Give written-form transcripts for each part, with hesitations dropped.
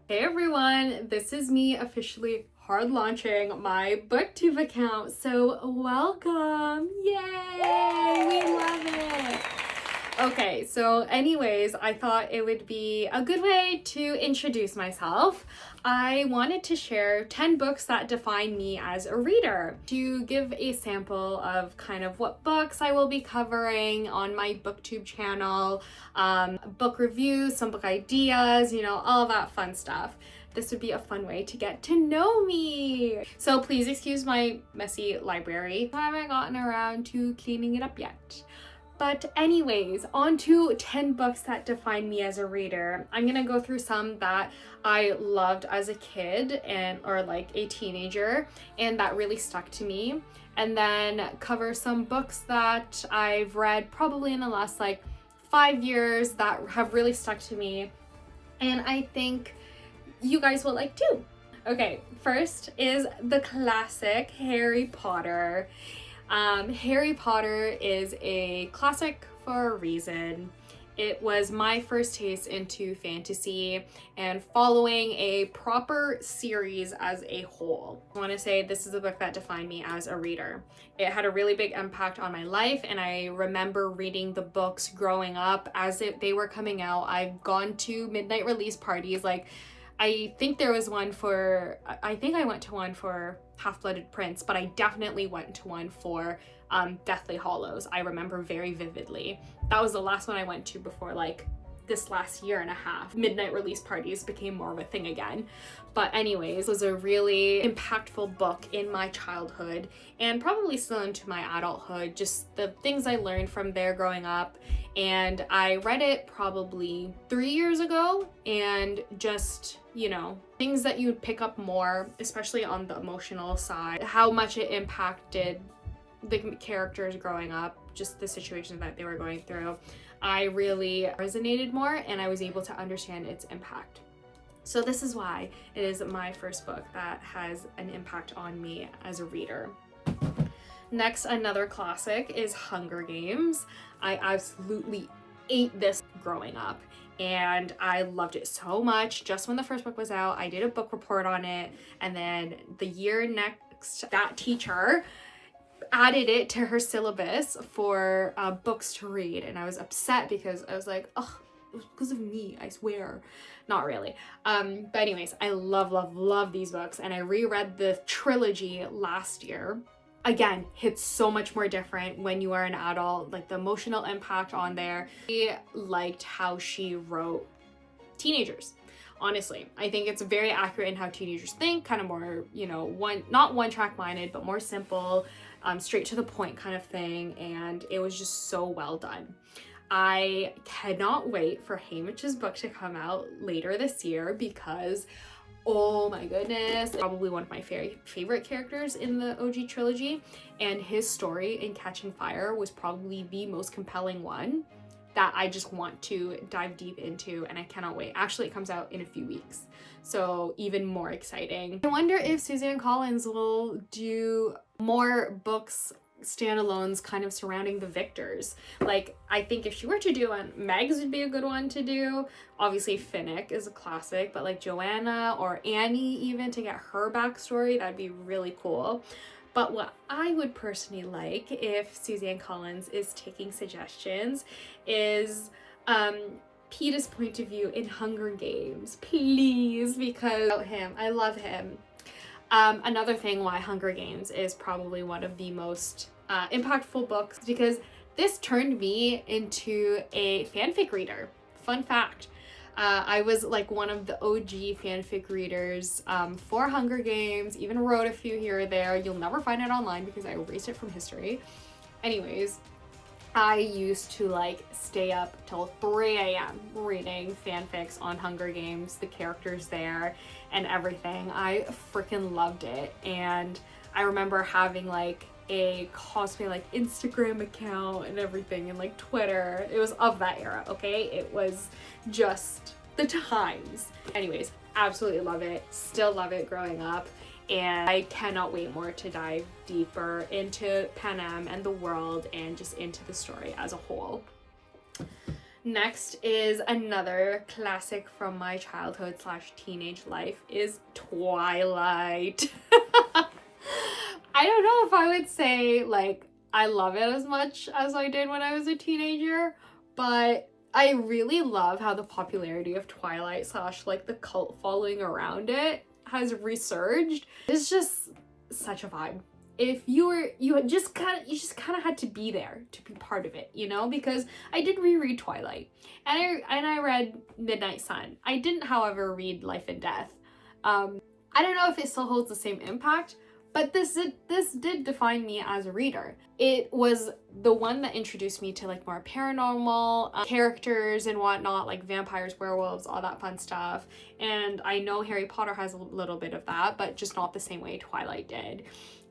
Hey everyone, this is me officially hard launching my booktube account, so welcome. Yay, we love it. Okay, so anyways, I thought it would be a good way to introduce myself. I wanted to share 10 books that define me as a reader, to give a sample of kind of what books I will be covering on my booktube channel, book reviews, some book ideas, all that fun stuff. This would be a fun way to get to know me. So please excuse my messy library. I haven't gotten around to cleaning it up yet. But anyways, on to 10 books that define me as a reader. I'm gonna go through some that I loved as a kid or like a teenager and that really stuck to me. And then cover some books that I've read probably in the last 5 years that have really stuck to me. And I think you guys will like too. Okay, first is the classic Harry Potter. Harry Potter is a classic for a reason. It was my first taste into fantasy and following a proper series as a whole. I want to say this is a book that defined me as a reader. It had a really big impact on my life, and I remember reading the books growing up as they were coming out. I've gone to midnight release parties. I think there was one for, I think I went to one for Half-Blooded Prince, but I definitely went to one for Deathly Hallows. I remember very vividly. That was the last one I went to before this last year and a half. Midnight release parties became more of a thing again. But anyways, it was a really impactful book in my childhood and probably still into my adulthood. Just the things I learned from there growing up. And I read it probably 3 years ago, and just, things that you would pick up more, especially on the emotional side, how much it impacted the characters growing up, just the situations that they were going through. I really resonated more and I was able to understand its impact. So this is why it is my first book that has an impact on me as a reader. Next, another classic is Hunger Games. I absolutely ate this growing up and I loved it so much. Just when the first book was out, I did a book report on it, and then the year next, that teacher added it to her syllabus for books to read, and I was upset because I was like, oh, it was because of me, I swear. Not really. But anyways, I love these books, and I reread the trilogy last year. Again, hits so much more different when you are an adult, the emotional impact on there. I liked how she wrote teenagers. Honestly, I think it's very accurate in how teenagers think, kind of more, not one-track minded, but more simple, straight to the point kind of thing, and it was just so well done. I cannot wait for Haymitch's book to come out later this year because, oh my goodness, probably one of my favorite characters in the OG trilogy, and his story in Catching Fire was probably the most compelling one that I just want to dive deep into, and I cannot wait. Actually, it comes out in a few weeks, so even more exciting. I wonder if Suzanne Collins will do more books, standalones kind of surrounding the victors. I think if she were to do one, Megs would be a good one to do. Obviously Finnick is a classic, but Joanna or Annie, even to get her backstory, that'd be really cool. But what I would personally like, if Suzanne Collins is taking suggestions, is Peeta's point of view in Hunger Games, please, because I love him. Another thing why Hunger Games is probably one of the most impactful books, because this turned me into a fanfic reader. Fun fact. I was one of the OG fanfic readers for Hunger Games, even wrote a few here or there. You'll never find it online because I erased it from history. Anyways, I used to stay up till 3 a.m. reading fanfics on Hunger Games, the characters there and everything. I freaking loved it. And I remember having a cosplay Instagram account and everything, and Twitter. It was of that era, okay? It was just the times. Anyways, absolutely love it. Still love it growing up. And I cannot wait more to dive deeper into Panem and the world and just into the story as a whole. Next is another classic from my childhood / teenage life is Twilight. I don't know if I would say like I love it as much as I did when I was a teenager, but I really love how the popularity of Twilight / like the cult following around it has resurged. It's just such a vibe. If you just kind of had to be there to be part of it, you know, because I did reread Twilight and I read Midnight Sun. I didn't, however, read Life and Death. I don't know if it still holds the same impact, but this did define me as a reader. It was the one that introduced me to like more paranormal characters and whatnot, like vampires, werewolves, all that fun stuff. And I know Harry Potter has a little bit of that, but just not the same way Twilight did.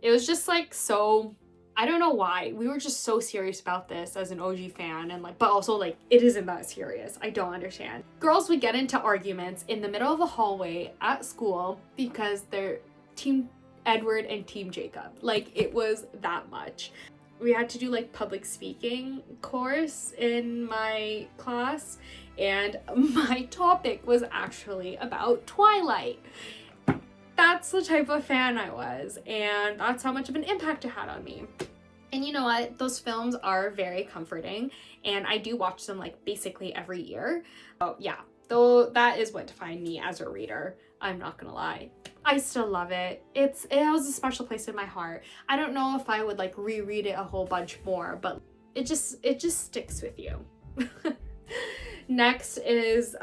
It was just like so, I don't know why. We were just so serious about this as an OG fan, and like, but also like it isn't that serious. I don't understand. Girls would get into arguments in the middle of a hallway at school because they're Team Edward and Team Jacob. Like it was that much. We had to do like public speaking course in my class, and my topic was actually about Twilight. That's the type of fan I was, and that's how much of an impact it had on me. And you know what? Those films are very comforting, and I do watch them like basically every year. Oh yeah, though that is what defined me as a reader. I'm not gonna lie. I still love it. It has a special place in my heart. I don't know if I would like reread it a whole bunch more, but it just sticks with you. Next is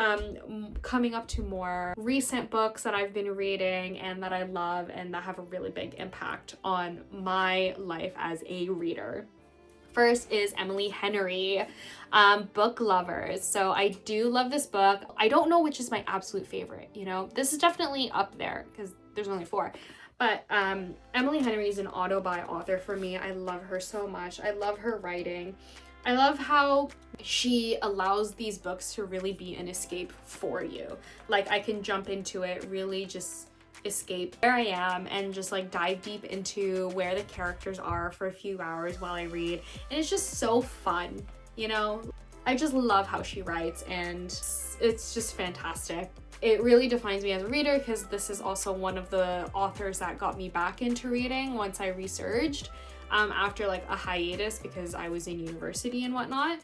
coming up to more recent books that I've been reading and that I love and that have a really big impact on my life as a reader. First is Emily Henry, Book Lovers. So I do love this book. I don't know which is my absolute favorite, you know. This is definitely up there because there's only 4. But Emily Henry is an auto-buy author for me. I love her so much. I love her writing. I love how she allows these books to really be an escape for you. Like I can jump into it, really just escape where I am and just like dive deep into where the characters are for a few hours while I read. And it's just so fun, you know? I just love how she writes and it's just fantastic. It really defines me as a reader because this is also one of the authors that got me back into reading once I resurged. After like a hiatus because I was in university and whatnot.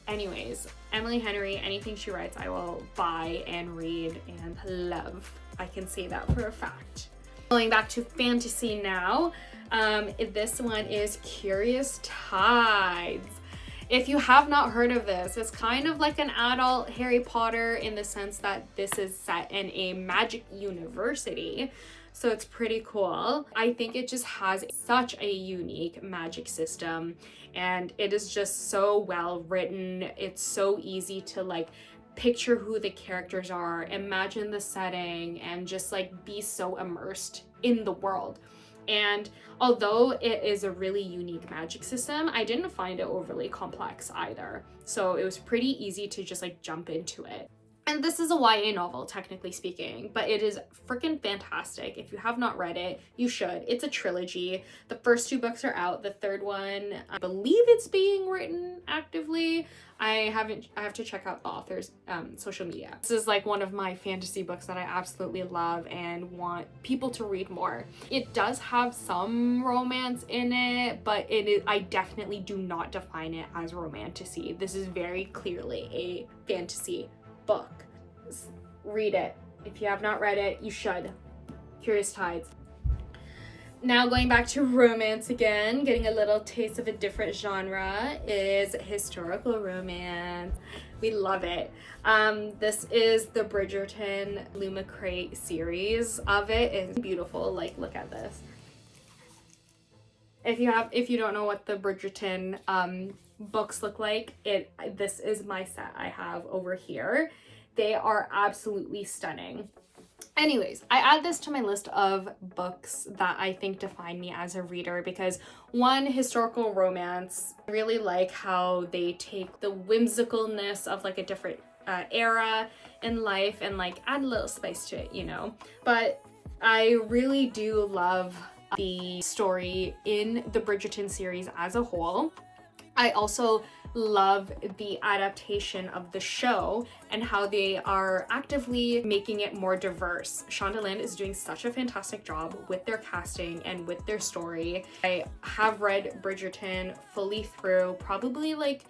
Anyways, Emily Henry, anything she writes, I will buy and read and love. I can say that for a fact. Going back to fantasy now, this one is Curious Tides. If you have not heard of this, it's kind of like an adult Harry Potter in the sense that this is set in a magic university. So it's pretty cool. I think it just has such a unique magic system and it is just so well written. It's so easy to like picture who the characters are, imagine the setting, and just like be so immersed in the world. And although it is a really unique magic system, I didn't find it overly complex either. So it was pretty easy to just like jump into it. And this is a YA novel, technically speaking, but it is freaking fantastic. If you have not read it, you should. It's a trilogy. The first 2 books are out. The third one, I believe it's being written actively. I have to check out the author's social media. This is like one of my fantasy books that I absolutely love and want people to read more. It does have some romance in it, but I definitely do not define it as romantasy. This is very clearly a fantasy book. Read it. If you have not read it, you should. Curious Tides. Now going back to romance again, getting a little taste of a different genre is historical romance. We love it. This is the Bridgerton Luma Crate series of it. It's beautiful. Like, look at this. If you don't know what the Bridgerton books look like, this is my set I have over here. They are absolutely stunning. Anyways, I add this to my list of books that I think define me as a reader because one, historical romance. I really like how they take the whimsicalness of like a different era in life and like add a little spice to it, you know. But I really do love the story in the Bridgerton series as a whole. I also love the adaptation of the show and how they are actively making it more diverse. Shondaland is doing such a fantastic job with their casting and with their story. I have read Bridgerton fully through, probably like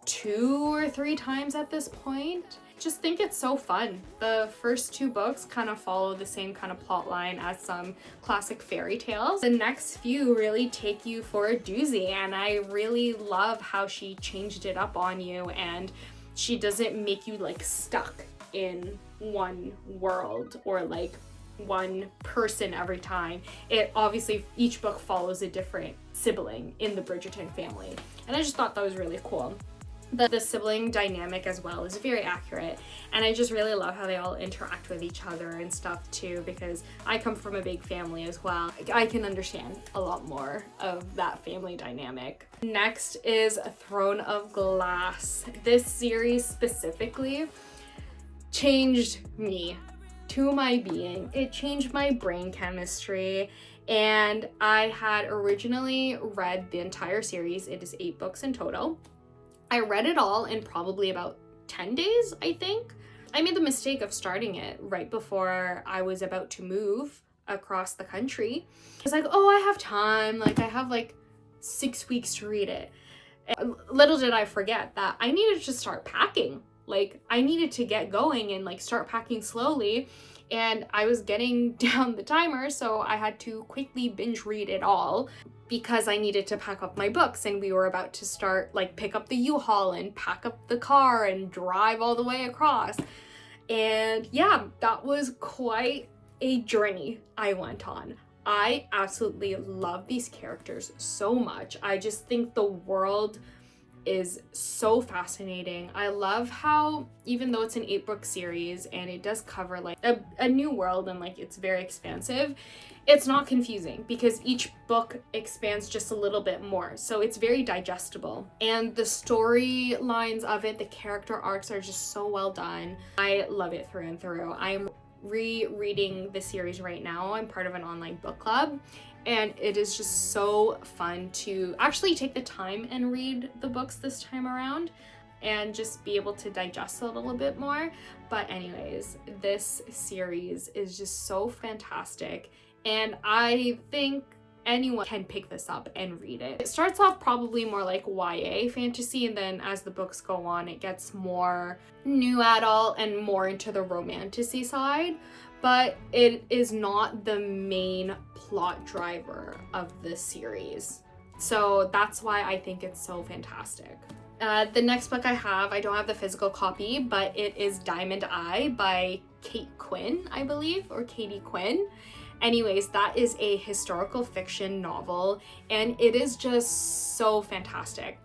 2 or 3 times at this point. Just think it's so fun. The first 2 books kind of follow the same kind of plot line as some classic fairy tales. The next few really take you for a doozy, and I really love how she changed it up on you, and she doesn't make you like stuck in one world or like one person every time. It obviously, each book follows a different sibling in the Bridgerton family, and I just thought that was really cool. The sibling dynamic as well is very accurate, and I just really love how they all interact with each other and stuff too, because I come from a big family as well. I can understand a lot more of that family dynamic. Next is Throne of Glass. This series specifically changed me to my being. It changed my brain chemistry, and I had originally read the entire series. It is 8 books in total. I read it all in probably about 10 days, I think. I made the mistake of starting it right before I was about to move across the country. I was like, oh, I have time. Like, I have like 6 weeks to read it. And little did I forget that I needed to start packing. Like, I needed to get going and like start packing slowly. And I was getting down the timer, so I had to quickly binge read it all because I needed to pack up my books, and we were about to start, like, pick up the U-Haul and pack up the car and drive all the way across. And yeah, that was quite a journey I went on. I absolutely love these characters so much. I just think the world is so fascinating. I love how, even though it's an 8-book series and it does cover like a new world and like it's very expansive, it's not confusing because each book expands just a little bit more. So it's very digestible. And the storylines of it, the character arcs are just so well done. I love it through and through. I'm rereading the series right now. I'm part of an online book club, and it is just so fun to actually take the time and read the books this time around and just be able to digest a little bit more. But anyways, this series is just so fantastic, and I think anyone can pick this up and read it. It starts off probably more like YA fantasy, and then as the books go on, it gets more new adult and more into the romantasy side, but it is not the main plot driver of the series. So that's why I think it's so fantastic. The next book I don't have the physical copy, but it is Diamond Eye by Quinn, I believe, or Katie Quinn. Anyways, that is a historical fiction novel, and it is just so fantastic.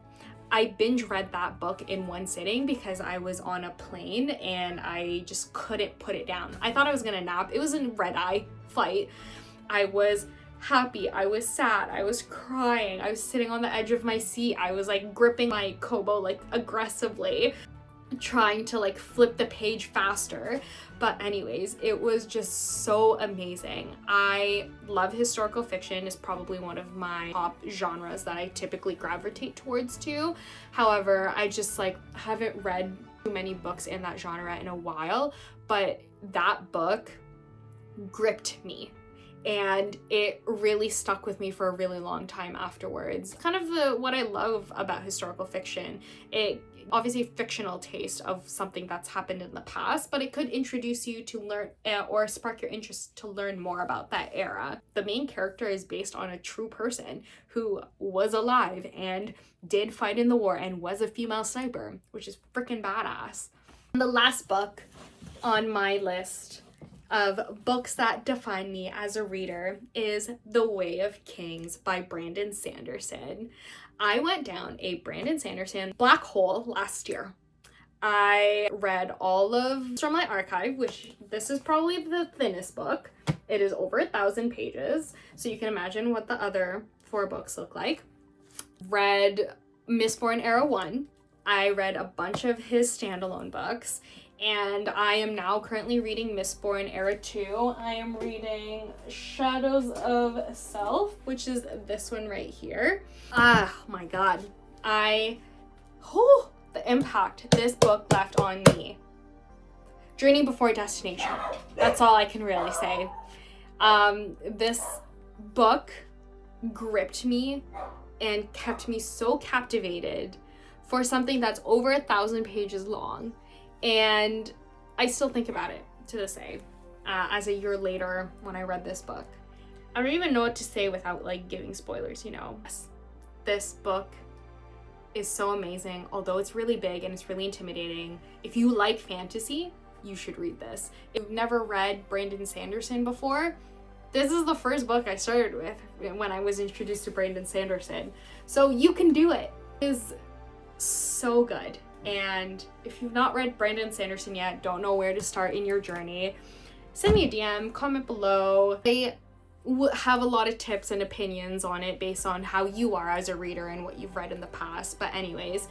I binge read that book in one sitting because I was on a plane and I just couldn't put it down. I thought I was gonna nap. It was a red-eye flight. I was happy, I was sad, I was crying, I was sitting on the edge of my seat, I was like gripping my Kobo like aggressively, trying to like flip the page faster. But anyways, it was just so amazing. I love historical fiction. Is probably one of my top genres that I typically gravitate towards too. However, I just like haven't read too many books in that genre in a while, but that book gripped me and it really stuck with me for a really long time afterwards. Kind of what I love about historical fiction. It obviously fictional taste of something that's happened in the past, but it could introduce you to learn or spark your interest to learn more about that era. The main character is based on a true person who was alive and did fight in the war and was a female sniper, which is freaking badass. And the last book on my list of books that define me as a reader is The Way of Kings by Brandon Sanderson. I went down a Brandon Sanderson black hole last year. I read all of from my archive, which this is probably the thinnest book. It is over 1,000 pages, so you can imagine what the other 4 books look like. Read Mistborn Era 1. I read a bunch of his standalone books, and I am now currently reading Mistborn Era 2. I am reading Shadows of Self, which is this one right here. Oh my god. I Oh, the impact this book left on me. Journey before destination. That's all I can really say. This book gripped me and kept me so captivated for something that's over 1,000 pages long. And I still think about it to this day, as a year later when I read this book. I don't even know what to say without like giving spoilers, you know. This book is so amazing, although it's really big and it's really intimidating. If you like fantasy, you should read this. If you've never read Brandon Sanderson before, this is the first book I started with when I was introduced to Brandon Sanderson. So you can do it. It is so good. And if you've not read Brandon Sanderson yet, don't know where to start in your journey, send me a DM, comment below. I have a lot of tips and opinions on it based on how you are as a reader and what you've read in the past. But anyways,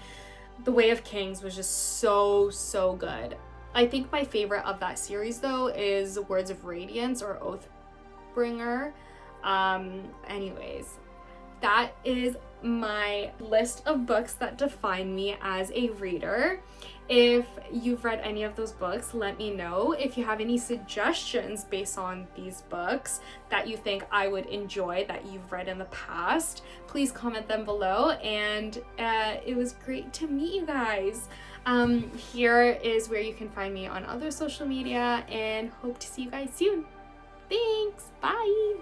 The Way of Kings was just so good. I think my favorite of that series though is Words of Radiance or Oathbringer. Anyways, that is my list of books that define me as a reader. If you've read any of those books, let me know. If you have any suggestions based on these books that you think I would enjoy that you've read in the past, please comment them below. And it was great to meet you guys. Here is where you can find me on other social media, and hope to see you guys soon. Thanks, bye!